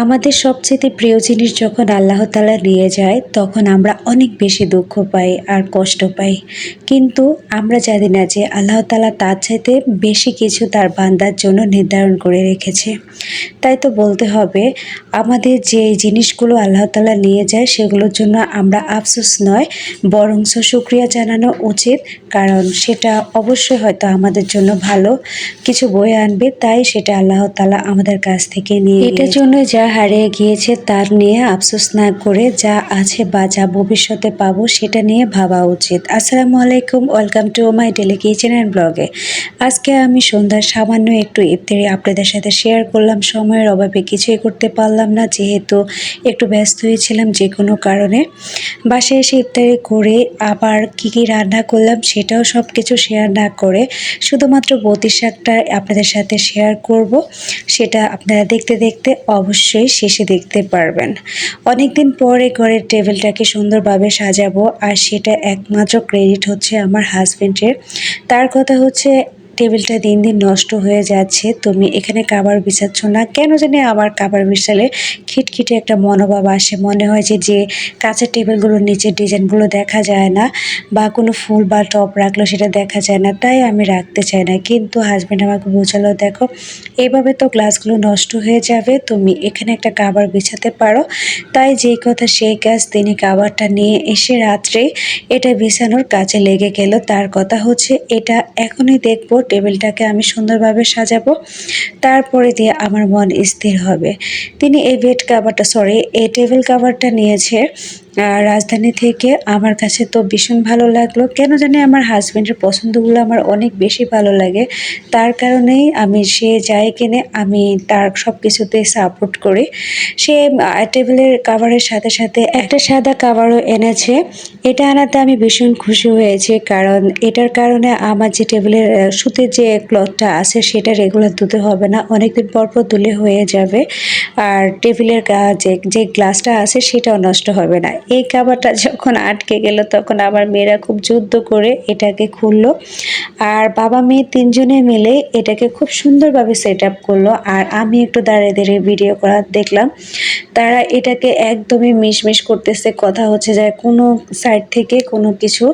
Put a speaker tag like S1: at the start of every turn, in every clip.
S1: আমাদের সবচেয়ে প্রিয় জিনিস যখন আল্লাহ তাআলা নিয়ে যায় তখন আমরা অনেক বেশি দুঃখ পাই আর কষ্ট পাই। কিন্তু আমরা জানি না যে আল্লাহ তাআলা তার চাইতে বেশি কিছু তার বান্দার জন্য নির্ধারণ করে রেখেছে। তাই তো বলতে হবে আমাদের যে জিনিসগুলো আল্লাহ তাআলা নিয়ে যায় সেগুলোর জন্য আমরা আফসোস নয় বরঞ্চ শুকরিয়া জানানো উচিত। কারণ সেটা অবশ্যই হয়তো আমাদের জন্য ভালো কিছু বয়ে আনবে, তাই সেটা আল্লাহ তাআলা আমাদের কাছ থেকে নিয়ে এটার জন্য যা হারিয়ে গিয়েছে তার নিয়ে আফসোস না করে যা আছে বা যা ভবিষ্যতে পাবো সেটা নিয়ে ভাবা উচিত। আসসালামু আলাইকুম, welcome to my daily kitchen and ব্লগে। আজকে আমি সন্ধ্যার সামান্য একটু ইফতারি আপনাদের সাথে শেয়ার করলাম। সময়ের অভাবে কিছুই করতে পারলাম না, যেহেতু একটু ব্যস্ত হয়েছিলাম যে কোনো কারণে। বাসায় এসে ইফতারি করে আবার কি রান্না করলাম সেটাও সব কিছু শেয়ার না করে শুধুমাত্র বতি শাকটা আপনাদের সাথে শেয়ার করব। সেটা আপনারা দেখতে দেখতে অবশ্যই শেষে দেখতে পারবেন। অনেকদিন পরে ঘরের টেবিলটাকে সুন্দরভাবে সাজাবো, আর সেটা একমাত্র ক্রেডিট হচ্ছে আমার হাজবেন্ডের। তার কথা হচ্ছে, টেবিলটা দিন দিন নষ্ট হয়ে যাচ্ছে, তুমি এখানে কাবার বিছাচ্ছ না কেন? জানি আমার কাবার বিছালে খিটখিটে একটা মনোভাব আসে, মনে হয় যে যে কাঁচের টেবিলগুলোর নিচের ডিজাইনগুলো দেখা যায় না বা কোনো ফুল বা টপ রাখলেও সেটা দেখা যায় না, তাই আমি রাখতে চাই না। কিন্তু হাজব্যান্ড আমাকে বোঝালো, দেখো এইভাবে তো গ্লাসগুলো নষ্ট হয়ে যাবে, তুমি এখানে একটা কাবার বিছাতে পারো। তাই যেই কথা সেই কাজ, তিনি কাবারটা নিয়ে এসে রাত্রে এটা বিছানোর কাজে লেগে গেল। তার কথা হচ্ছে এটা এখনই দেখবো, টেবিলটাকে আমি সুন্দরভাবে সাজাবো, তারপরে দিয়ে আমার মন স্থির হবে। তিনি এই বেড কাভারটা এই টেবিল কাভারটা নিয়েছে রাজধানী থেকে। আমার কাছে তো ভীষণ ভালো লাগলো, কেন জানি আমার হাজব্যান্ডের পছন্দগুলো আমার অনেক বেশি ভালো লাগে। তার কারণেই আমি সে যাই কিনে আমি তার সব কিছুতে সাপোর্ট করি। সে টেবিলের কাভারের সাথে সাথে একটা সাদা কাভারও এনেছে। এটা আনাতে আমি ভীষণ খুশি হয়েছি, কারণ এটার কারণে আমার যে টেবিলের সুতির যে ক্লথটা আছে সেটা রেগুলার ধুতে হবে না, অনেকদিন পর পর ধুলে হয়ে যাবে। আর টেবিলের যে গ্লাসটা আছে সেটাও নষ্ট হবে না। এই কাভারটা যখন আটকে গেল তখন আমার মেয়েরা খুব যুদ্ধ করে এটাকে খুললো, আর বাবা মেয়ে তিনজনে মিলে এটাকে খুব সুন্দরভাবে সেট আপ করলো। আর আমি একটু দাঁড়িয়ে দাঁড়িয়ে ভিডিও করা দেখলাম। তারা এটাকে একদমই মিশমিশ করতেছে, কথা হচ্ছে যে কোনো সাইড থেকে কোনো কিছু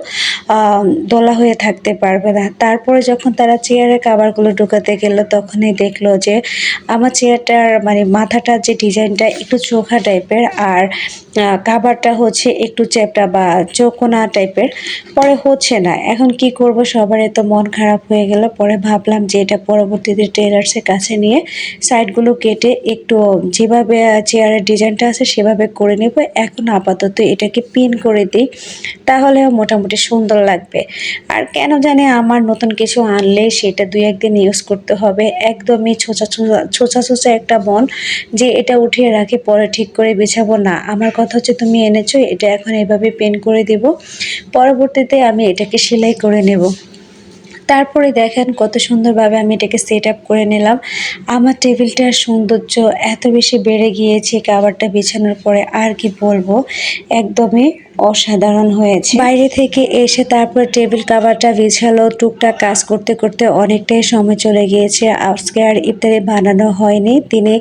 S1: দলা হয়ে থাকতে পারবে না। তারপরে যখন তারা চেয়ারের কাভারগুলো ঢোকাতে গেল তখনই দেখলো যে আমার চেয়ারটার মানে মাথাটার যে ডিজাইনটা একটু চোখা টাইপের, আর কাভারটা হচ্ছে একটু চ্যাপ্টা বা চৌকোনা টাইপের। পরে হচ্ছে না, এখন কি করব, সবার তো মন খারাপ হয়ে গেল। পরে ভাবলাম যে এটা পরবর্তীতে টেলার্সের কাছে নিয়ে সাইডগুলো কেটে একটু যেভাবে চেয়ারের ডিজাইনটা আছে সেভাবে করে নেব। এখন আপাতত এটাকে পিন করে দিই, তাহলে মোটামুটি সুন্দর লাগবে। আর কেন জানি আমার নতুন কিছু আনলে সেটা দুই একদিন ইউজ করতে হবে, একদমই ছোঁচা ছোঁচা ছোঁচা ছোঁচা একটা মন যে এটা উঠিয়ে রাখি পরে ঠিক করে বিছাবো না। আমার কথা হচ্ছে তুমি এনেছো এটা এখন এভাবে পেন করে দেব, পরবর্তীতে আমি এটাকে সেলাই করে নেব। তারপরে দেখেন কত সুন্দরভাবে আমি এটাকে সেট আপ করে নিলাম। আমার টেবিলটার সৌন্দর্য এত বেশি বেড়ে গিয়েছে কাভারটা বিছানোর পরে, আর কি বলবো, একদমই অসাধারণ হয়েছে। বাইরে থেকে এসে তারপর টেবিল কাভারটা বিছালো, টুকটাক কাজ করতে করতে অনেকটাই সময় চলে গিয়েছে। আজকে আর ইফতারি বানানো হয়নি, তিনি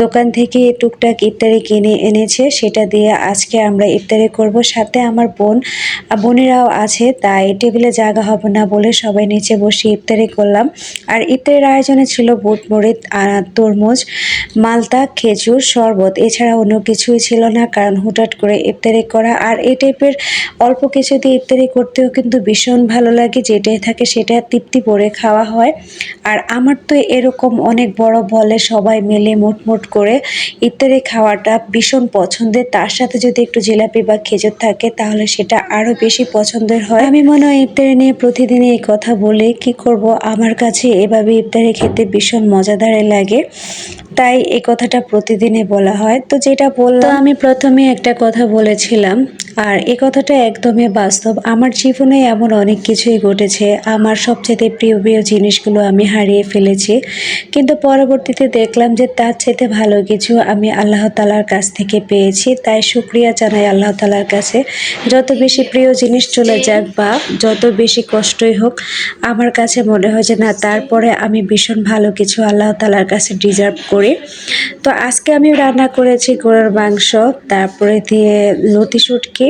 S1: দোকান থেকে টুকটাক ইফতারি কিনে এনেছে, সেটা দিয়ে আজকে আমরা ইফতারি করব। সাথে আমার বোনেরাও আছে, তাই টেবিলে জায়গা হবে না বলে সবাই নিচে বসে ইফতারি করলাম। আর ইফতারির আয়োজনে ছিল বুট মরিচ, তরমুজ, মালতা, খেজুর, শরবত, এছাড়া অন্য কিছুই ছিল না, কারণ হুটহাট করে ইফতারি করা। আর এই টাইপের অল্প কিছু দিয়ে ইফতারি করতেও কিন্তু ভীষণ ভালো লাগে, যেটাই থাকে সেটা তৃপ্তি করে খাওয়া হয়। আর আমার তো এরকম অনেক বড় বলে সবাই মিলে মুটমুট করে ইফতারি খাওয়াটা ভীষণ পছন্দের। তার সাথে যদি একটু জিলাপি বা খেজুর থাকে তাহলে সেটা আরও বেশি পছন্দের হয়। আমি মনে হয় ইফতারি নিয়ে প্রতিদিনই এই কথা বলি, কি করব, আমার কাছে এভাবে ইফতারি খেতে ভীষণ মজাদার লাগে, তাই এই কথাটা প্রতিদিনই বলা হয়। তো যেটা বললাম, আমি প্রথমে একটা কথা বলেছিলাম, আর আর এ কথাটা একদমই বাস্তব। আমার জীবনে এমন অনেক কিছুই ঘটেছে। আমার সবচাইতে প্রিয়, প্রিয় জিনিসগুলো আমি হারিয়ে ফেলেছি। কিন্তু পরবর্তীতে দেখলাম যে তার চাইতে ভালো কিছু আমি আল্লাহ তাআলার কাছ থেকে পেয়েছি। তাই শুকরিয়া জানাই আল্লাহ তাআলার কাছে। যত বেশি প্রিয় জিনিস চলে যাক বা যত বেশি কষ্টই হোক, আমার কাছে মনে হয় যে না, তারপরে আমি ভীষণ ভালো কিছু আল্লাহ তাআলার কাছে ডিজার্ভ করি। তো আজকে আমি রান্না করেছি গরুর মাংস, তারপরে দিয়ে লতি শুটকি,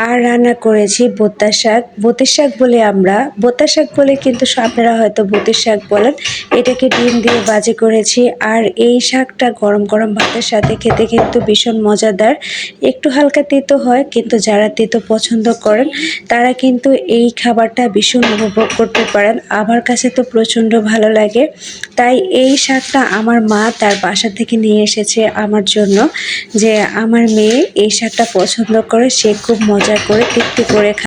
S1: আর রান্না করেছি বোঁতা শাক। বতির শাক বলি আমরা, বোঁতা শাক বলে কিন্তু আপনারা হয়তো বতির শাক বলেন। এটাকে ডিম দিয়ে ভাজি করেছি। আর এই শাকটা গরম গরম ভাতের সাথে খেতে কিন্তু ভীষণ মজাদার। একটু হালকা তেতো হয়, কিন্তু যারা তেতো পছন্দ করেন তারা কিন্তু এই খাবারটা ভীষণ উপভোগ করতে পারেন। আমার কাছে তো প্রচণ্ড ভালো লাগে। তাই এই শাকটা আমার মা তার বাসা থেকে নিয়ে এসেছে আমার জন্য, যে আমার মেয়ে এই শাকটা পছন্দ করে, সে খুব মজা করে তৃপ্তি করে খায়।